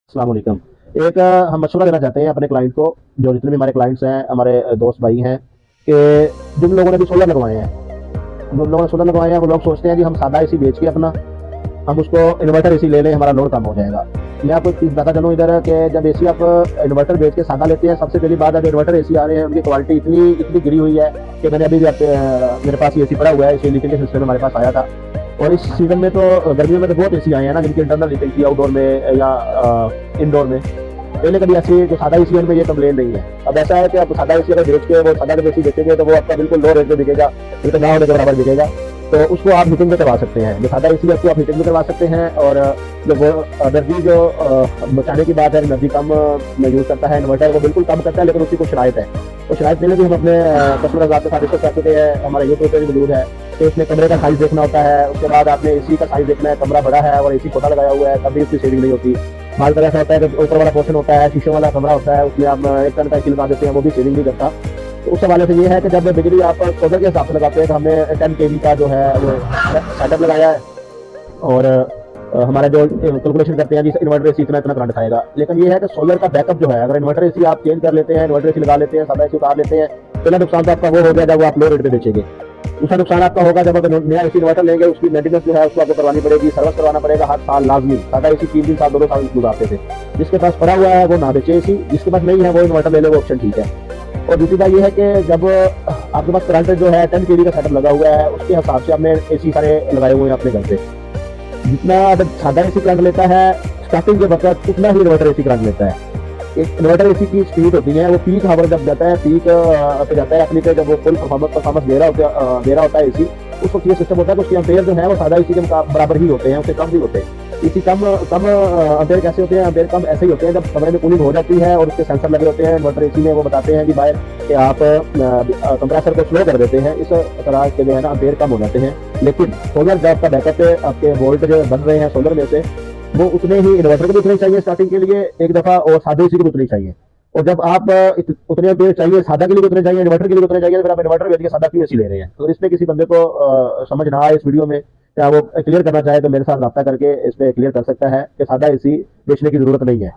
अस्सलाम वालेकुम। एक हम मशवरा देना चाहते हैं अपने क्लाइंट को, जो जितने भी हमारे क्लाइंट्स हैं, हमारे दोस्त भाई हैं, कि जिन लोगों ने भी सोलर लगवाए हैं, जिन लोगों ने सोलर लगवाए हैं, वो लोग सोचते हैं कि हम सादा एसी बेच के अपना हम उसको इन्वर्टर एसी ले लें, हमारा लोड कम हो जाएगा। मैं आपको एक चीज़ बताता चलूँ इधर कि जब एसी आप इन्वर्टर बेच के सादा लेते हैं, सबसे पहली बात है, जो इन्वर्टर एसी आ रहे हैं उनकी क्वालिटी इतनी इतनी गिरी हुई है कि मैंने अभी भी मेरे पास ये एसी पड़ा हुआ है, इसी लीकेज के सिलसिले में हमारे पास आया था। और इस सीजन में तो गर्मियों में तो बहुत एसी आए हैं ना, जिनकी इंटरनल लीकेज थी आउटडोर में या इंडोर में। पहले कभी ऐसी जो सादा एसी में ये कंप्लेन नहीं है। अब ऐसा है कि आप सादा एसी अगर बेच के वो सादा एसी बेचेंगे तो वो आपका बिल्कुल लो रेट में बिकेगा, इतना ना होने के बराबर बिकेगा। तो उसको आप हीटिंग में करवा सकते हैं, जो सादा एसी है उसको आप हीटिंग में करवा सकते हैं। और जो वो एनर्जी जो बचाने की बात है, एनर्जी कम यूज़ करता है, इन्वर्टर वो बिल्कुल कम करता है, लेकिन उसकी कुछ शराइत है। तो शराइत में भी हम अपने कस्टमर के साथ डिस्कस कर चुके हैं, हमारा यूट्यूब पर भी मौजूद है। तो उसमें कमरे का साइज़ देखना होता है, उसके बाद आपने एसी का साइज़ देखना है, कमरा बड़ा है और एसी छोटा लगाया हुआ है तब भी उसकी सेविंग नहीं होती। माल तरह ऐसा होता है कि ऊपर वाला पोर्शन होता है, शीशे वाला कमरा होता है, उसमें आप 1 टन का एसी लगा देते हैं, वो भी सेविंग नहीं करता। तो उस हवाले से ये है कि जब बिजली आप सोलर के हिसाब से लगाते हैं तो हमने 10 केवी का जो है वो सेटअप लगाया है। और हमारा जो कैलकुलेशन करते हैं, जिस इन्वर्टर एसी इतना इतना करंट खाएगा। लेकिन ये है कि सोलर का बैकअप जो है, अगर इन्वर्टर एसी आप चेंज कर लेते हैं, इन्वर्टर एसी लगा लेते हैं, सादा एसी उतार लेते हैं, पहला नुकसान तो आपका वो हो गया जब वो आप लो रेट पे बेचेंगे। दूसरा नुकसान आपका होगा जब अगर नया एसी इन्वर्टर लेंगे, उसकी मेंटेनेंस जो है उसको आपको करवानी पड़ेगी, सर्विस करवाना पड़ेगा हर साल लाजमी। सादा एसी 3 साल 2 साल गुजारते थे। जिसके पास पड़ा हुआ है वो ना बेचे एसी, जिसके पास नहीं है वो इन्वर्टर ले ले, वो ऑप्शन ठीक है। और दूसरी बात ये है कि जब आपके पास करंट जो है 10 केवी का सेटअप लगा हुआ है, उसके हिसाब से आपने एसी सारे लगाए हुए हैं अपने घर पे। जितना अगर सादा एसी करंट लेता है स्टार्टिंग के वक्त, उतना ही इन्वर्टर एसी करंट लेता है। एक इन्वर्टर एसी की स्पीड होती है, वो पीक हावर जब जाता है, पीक पे जाता है अपनी पे, जब वो फुल परफॉर्मेंस दे रहा होता है एसी, उस वक्त ये सिस्टम होता है कि उसके एम्पेयर जो है वो सादा एसी के बराबर ही होते हैं, उससे कम भी होते हैं। इसी कम कम एम्पेयर कैसे होते हैं? एम्पेयर कम ऐसे ही होते हैं जब कमरे में कूलिंग हो जाती है और उसके सेंसर लगे होते हैं इन्वर्टर एसी में, वो बताते हैं कि बाहर कि आप कंप्रेसर को स्लो कर देते हैं, इस तरह के जो है ना एम्पेयर कम हो जाते हैं। लेकिन सोलर जब आपका बैकअप है, आपके वोल्ट जो बन रहे हैं सोलर में से, वो उतने ही इन्वर्टर को भी उतने चाहिए स्टार्टिंग के लिए एक दफा, और सादे एसी को भी उतने चाहिए। और जब आप उतने एम्पेयर चाहिए, सादा के लिए भी उतने चाहिए, इन्वर्टर के लिए भी उतने चाहिए, तो फिर आप इन्वर्टर बेच के सादा क्यों एसी ले रहे हैं? तो इसमें किसी बंदे को समझ ना आए इस वीडियो में, क्या वो क्लियर करना चाहे तो मेरे साथ रब्ता करके इस पे क्लियर कर सकता है कि सादा एसी बेचने की जरूरत नहीं है।